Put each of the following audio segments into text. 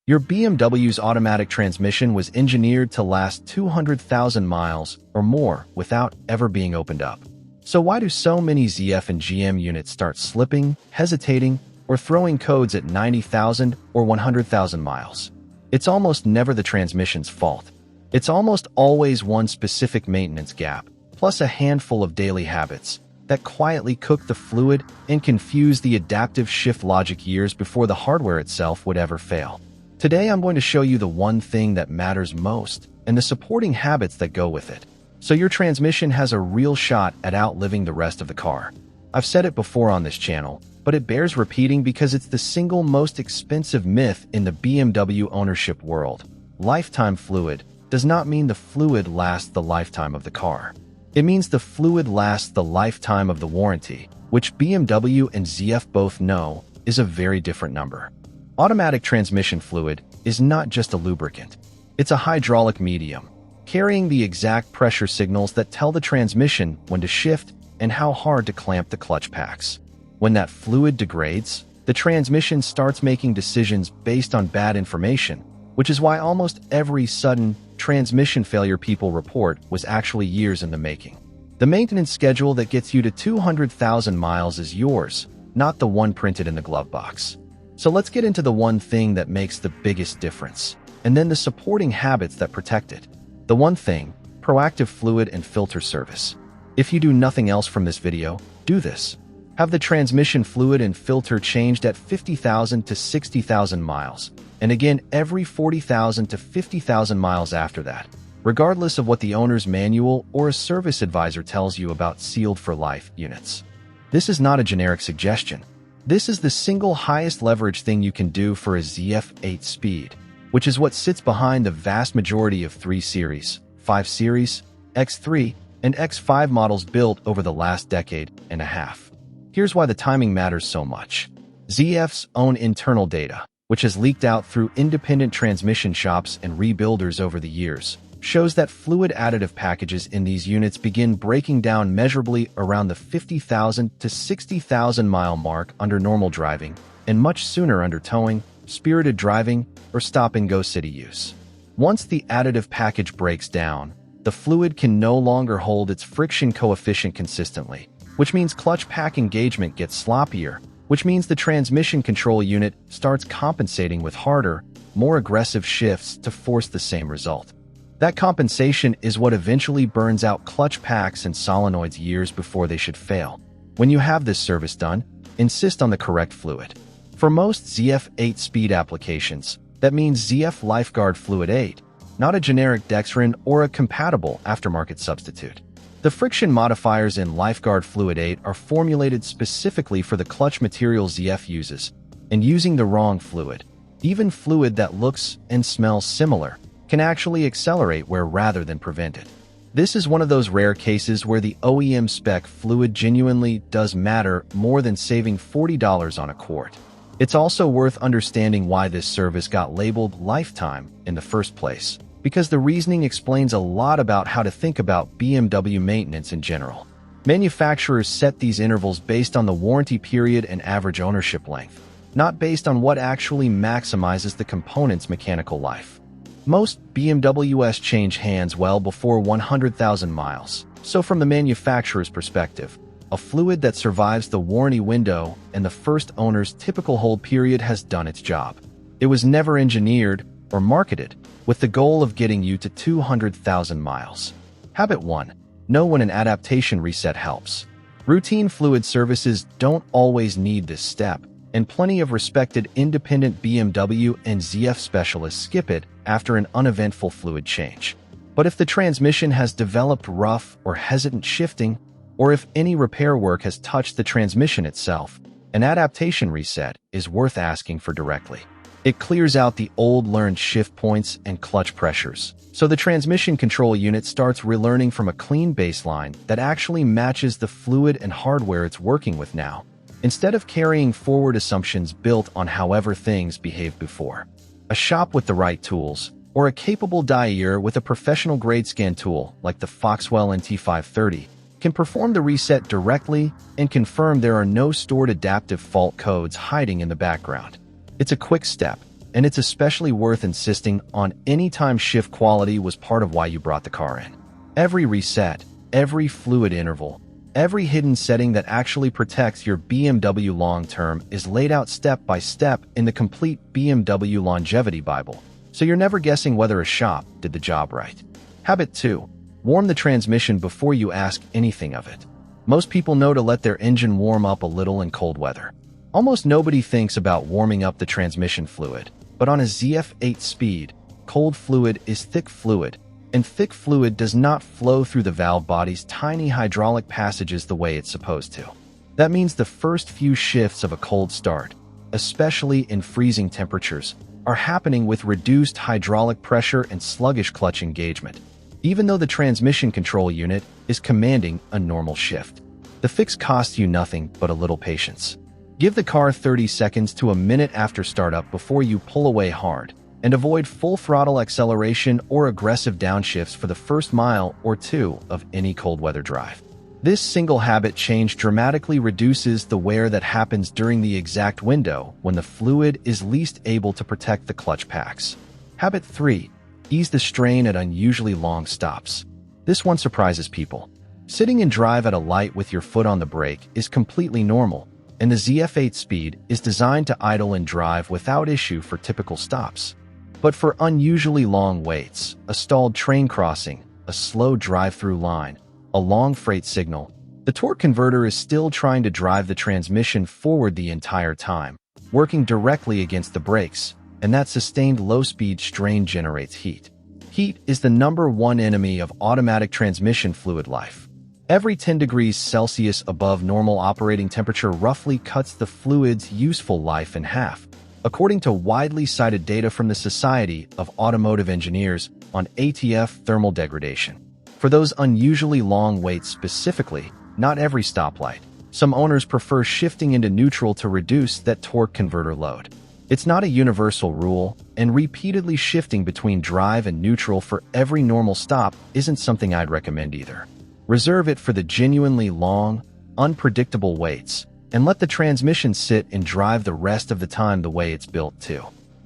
Your BMW's automatic transmission was engineered to last 200,000 miles or more without ever being opened up. So why do so many ZF and GM units start slipping, hesitating, or throwing codes at 90,000 or 100,000 miles? It's almost never the transmission's fault. It's almost always one specific maintenance gap, plus a handful of daily habits that quietly cook the fluid and confuse the adaptive shift logic years before the hardware itself would ever fail. Today, I'm going to show you the one thing that matters most and the supporting habits that go with it, so your transmission has a real shot at outliving the rest of the car. I've said it before on this channel, but it bears repeating because it's the single most expensive myth in the BMW ownership world. Lifetime fluid does not mean the fluid lasts the lifetime of the car. It means the fluid lasts the lifetime of the warranty, which BMW and ZF both know is a very different number. Automatic transmission fluid is not just a lubricant. It's a hydraulic medium, carrying the exact pressure signals that tell the transmission when to shift and how hard to clamp the clutch packs. When that fluid degrades, the transmission starts making decisions based on bad information, which is why almost every sudden transmission failure people report was actually years in the making. The maintenance schedule that gets you to 200,000 miles is yours, not the one printed in the glove box. So let's get into the one thing that makes the biggest difference, and then the supporting habits that protect it. The one thing: proactive fluid and filter service. If you do nothing else from this video, do this. Have the transmission fluid and filter changed at 50,000 to 60,000 miles, and again every 40,000 to 50,000 miles after that, regardless of what the owner's manual or a service advisor tells you about sealed for life units. This is not a generic suggestion. This is the single highest leverage thing you can do for a ZF 8-speed, which is what sits behind the vast majority of 3 Series, 5 Series, X3, and X5 models built over the last decade and a half. Here's why the timing matters so much. ZF's own internal data, which has leaked out through independent transmission shops and rebuilders over the years, shows that fluid additive packages in these units begin breaking down measurably around the 50,000 to 60,000 mile mark under normal driving, and much sooner under towing, spirited driving, or stop-and-go city use. Once the additive package breaks down, the fluid can no longer hold its friction coefficient consistently, which means clutch pack engagement gets sloppier, which means the transmission control unit starts compensating with harder, more aggressive shifts to force the same result. That compensation is what eventually burns out clutch packs and solenoids years before they should fail. When you have this service done, insist on the correct fluid. For most ZF 8-speed applications, that means ZF LifeGuard Fluid 8, not a generic Dextrin or a compatible aftermarket substitute. The friction modifiers in LifeGuard Fluid 8 are formulated specifically for the clutch material ZF uses, and using the wrong fluid, even fluid that looks and smells similar, can actually accelerate wear rather than prevent it. This is one of those rare cases where the OEM spec fluid genuinely does matter more than saving $40 on a quart. It's also worth understanding why this service got labeled lifetime in the first place, because the reasoning explains a lot about how to think about BMW maintenance in general. Manufacturers set these intervals based on the warranty period and average ownership length, not based on what actually maximizes the component's mechanical life. Most BMWs change hands well before 100,000 miles, so from the manufacturer's perspective, a fluid that survives the warranty window and the first owner's typical hold period has done its job. It was never engineered or marketed with the goal of getting you to 200,000 miles. Habit 1. Know when an adaptation reset helps. Routine fluid services don't always need this step, and plenty of respected independent BMW and ZF specialists skip it after an uneventful fluid change. But if the transmission has developed rough or hesitant shifting, or if any repair work has touched the transmission itself, an adaptation reset is worth asking for directly. It clears out the old learned shift points and clutch pressures, so the transmission control unit starts relearning from a clean baseline that actually matches the fluid and hardware it's working with now, instead of carrying forward assumptions built on however things behaved before. A shop with the right tools, or a capable dyer with a professional-grade scan tool like the Foxwell NT530, can perform the reset directly and confirm there are no stored adaptive fault codes hiding in the background. It's a quick step, and it's especially worth insisting on any time shift quality was part of why you brought the car in. Every reset, every fluid interval, every hidden setting that actually protects your BMW long-term is laid out step by step in the complete BMW Longevity Bible, so you're never guessing whether a shop did the job right. Habit 2. Warm the transmission before you ask anything of it. Most people know to let their engine warm up a little in cold weather. Almost nobody thinks about warming up the transmission fluid, but on a ZF8 speed, cold fluid is thick fluid, and thick fluid does not flow through the valve body's tiny hydraulic passages the way it's supposed to. That means the first few shifts of a cold start, especially in freezing temperatures, are happening with reduced hydraulic pressure and sluggish clutch engagement, even though the transmission control unit is commanding a normal shift. The fix costs you nothing but a little patience. Give the car 30 seconds to a minute after startup before you pull away hard, and avoid full throttle acceleration or aggressive downshifts for the first mile or two of any cold weather drive. This single habit change dramatically reduces the wear that happens during the exact window when the fluid is least able to protect the clutch packs. Habit 3. Ease the strain at unusually long stops. This one surprises people. Sitting in drive at a light with your foot on the brake is completely normal, and the ZF8 speed is designed to idle and drive without issue for typical stops. But for unusually long waits, a stalled train crossing, a slow drive-through line, a long freight signal, the torque converter is still trying to drive the transmission forward the entire time, working directly against the brakes, and that sustained low-speed strain generates heat. Heat is the #1 enemy of automatic transmission fluid life. Every 10 degrees Celsius above normal operating temperature roughly cuts the fluid's useful life in half, according to widely cited data from the Society of Automotive Engineers on ATF thermal degradation. For those unusually long waits specifically, not every stoplight, some owners prefer shifting into neutral to reduce that torque converter load. It's not a universal rule, and repeatedly shifting between drive and neutral for every normal stop isn't something I'd recommend either. Reserve it for the genuinely long, unpredictable waits, and let the transmission sit and drive the rest of the time the way it's built to.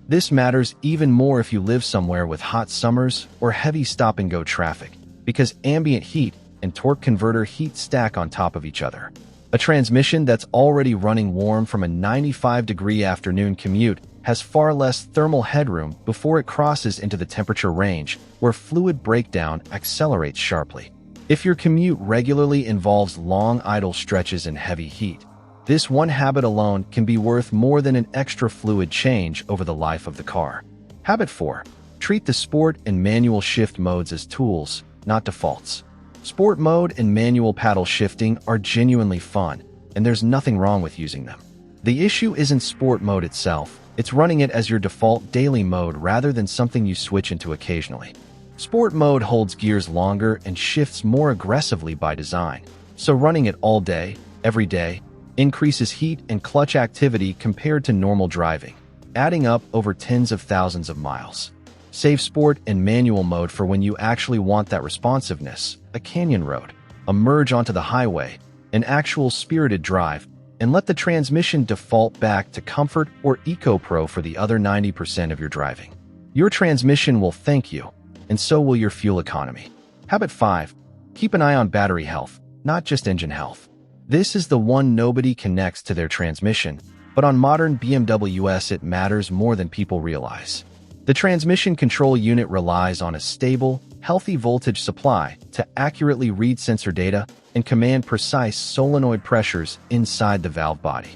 This matters even more if you live somewhere with hot summers or heavy stop-and-go traffic, because ambient heat and torque converter heat stack on top of each other. A transmission that's already running warm from a 95-degree afternoon commute has far less thermal headroom before it crosses into the temperature range, where fluid breakdown accelerates sharply. If your commute regularly involves long idle stretches and heavy heat, this one habit alone can be worth more than an extra fluid change over the life of the car. Habit 4. Treat the sport and manual shift modes as tools, not defaults. Sport mode and manual paddle shifting are genuinely fun, and there's nothing wrong with using them. The issue isn't sport mode itself, it's running it as your default daily mode rather than something you switch into occasionally. Sport mode holds gears longer and shifts more aggressively by design, so running it all day, every day, increases heat and clutch activity compared to normal driving, adding up over tens of thousands of miles. Save sport and manual mode for when you actually want that responsiveness, a canyon road, a merge onto the highway, an actual spirited drive, and let the transmission default back to Comfort or Eco Pro for the other 90% of your driving. Your transmission will thank you, and so will your fuel economy. Habit 5. Keep an eye on battery health, not just engine health. This is the one nobody connects to their transmission, but on modern BMWs it matters more than people realize. The transmission control unit relies on a stable, healthy voltage supply to accurately read sensor data and command precise solenoid pressures inside the valve body.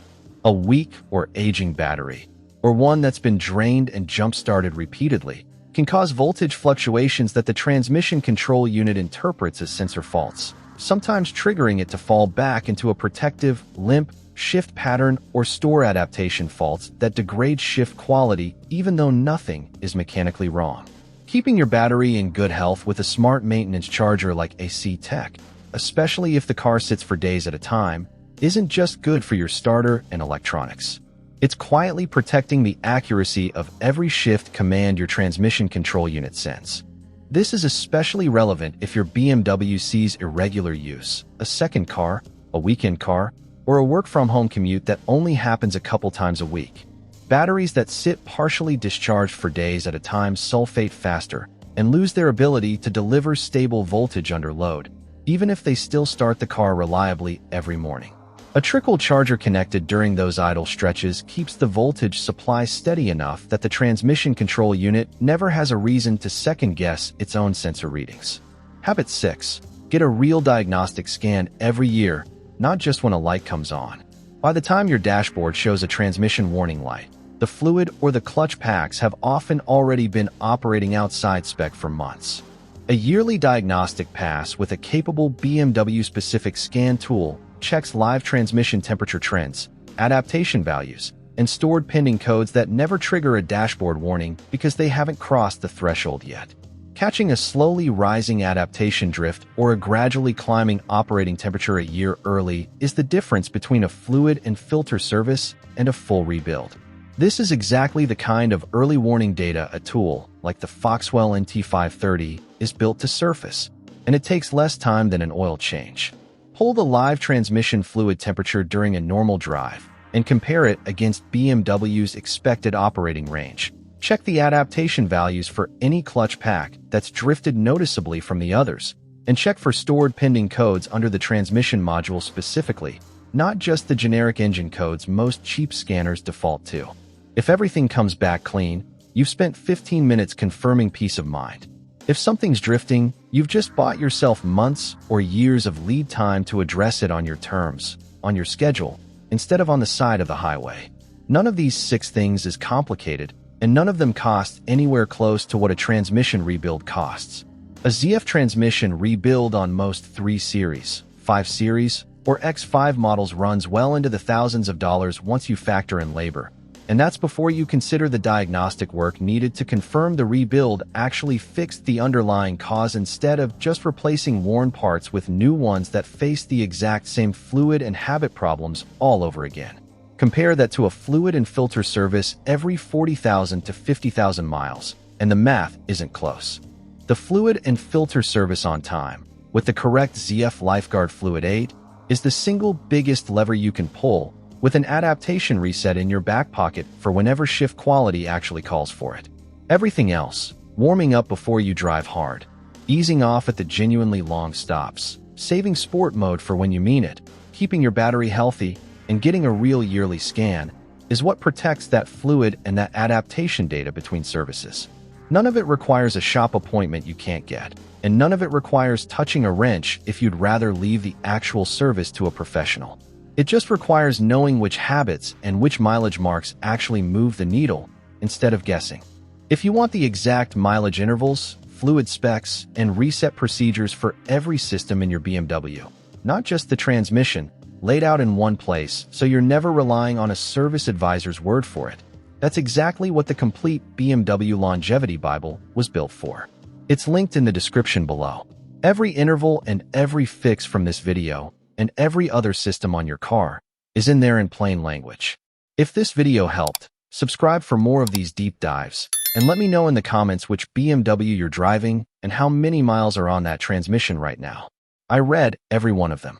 A weak or aging battery, or one that's been drained and jump-started repeatedly, can cause voltage fluctuations that the transmission control unit interprets as sensor faults, sometimes triggering it to fall back into a protective, limp, shift pattern or store adaptation faults that degrade shift quality even though nothing is mechanically wrong. Keeping your battery in good health with a smart maintenance charger like AC Tech, especially if the car sits for days at a time, isn't just good for your starter and electronics. It's quietly protecting the accuracy of every shift command your transmission control unit sends. This is especially relevant if your BMW sees irregular use, a second car, a weekend car, or a work-from-home commute that only happens a couple times a week. Batteries that sit partially discharged for days at a time sulfate faster and lose their ability to deliver stable voltage under load, even if they still start the car reliably every morning. A trickle charger connected during those idle stretches keeps the voltage supply steady enough that the transmission control unit never has a reason to second-guess its own sensor readings. Habit 6. Get a real diagnostic scan every year, not just when a light comes on. By the time your dashboard shows a transmission warning light, the fluid or the clutch packs have often already been operating outside spec for months. A yearly diagnostic pass with a capable BMW-specific scan tool checks live transmission temperature trends, adaptation values, and stored pending codes that never trigger a dashboard warning because they haven't crossed the threshold yet. Catching a slowly rising adaptation drift or a gradually climbing operating temperature a year early is the difference between a fluid and filter service and a full rebuild. This is exactly the kind of early warning data a tool like the Foxwell NT530 is built to surface, and it takes less time than an oil change. Pull the live transmission fluid temperature during a normal drive and compare it against BMW's expected operating range. Check the adaptation values for any clutch pack that's drifted noticeably from the others, and check for stored pending codes under the transmission module specifically, not just the generic engine codes most cheap scanners default to. If everything comes back clean, you've spent 15 minutes confirming peace of mind. If something's drifting, you've just bought yourself months or years of lead time to address it on your terms, on your schedule, instead of on the side of the highway. None of these 6 things is complicated, and none of them cost anywhere close to what a transmission rebuild costs. A ZF transmission rebuild on most 3 Series, 5 Series, or X5 models runs well into the thousands of dollars once you factor in labor. And that's before you consider the diagnostic work needed to confirm the rebuild actually fixed the underlying cause instead of just replacing worn parts with new ones that face the exact same fluid and habit problems all over again. Compare that to a fluid and filter service every 40,000 to 50,000 miles, and the math isn't close. The fluid and filter service on time, with the correct ZF LifeGuard Fluid 8, is the single biggest lever you can pull, with an adaptation reset in your back pocket for whenever shift quality actually calls for it. Everything else, warming up before you drive hard, easing off at the genuinely long stops, saving sport mode for when you mean it, keeping your battery healthy, and getting a real yearly scan, is what protects that fluid and that adaptation data between services. None of it requires a shop appointment you can't get, and none of it requires touching a wrench if you'd rather leave the actual service to a professional. It just requires knowing which habits and which mileage marks actually move the needle instead of guessing. If you want the exact mileage intervals, fluid specs, and reset procedures for every system in your BMW, not just the transmission, laid out in one place so you're never relying on a service advisor's word for it, that's exactly what the complete BMW Longevity Bible was built for. It's linked in the description below. Every interval and every fix from this video and every other system on your car is in there in plain language. If this video helped, subscribe for more of these deep dives, and let me know in the comments which BMW you're driving and how many miles are on that transmission right now. I read every one of them.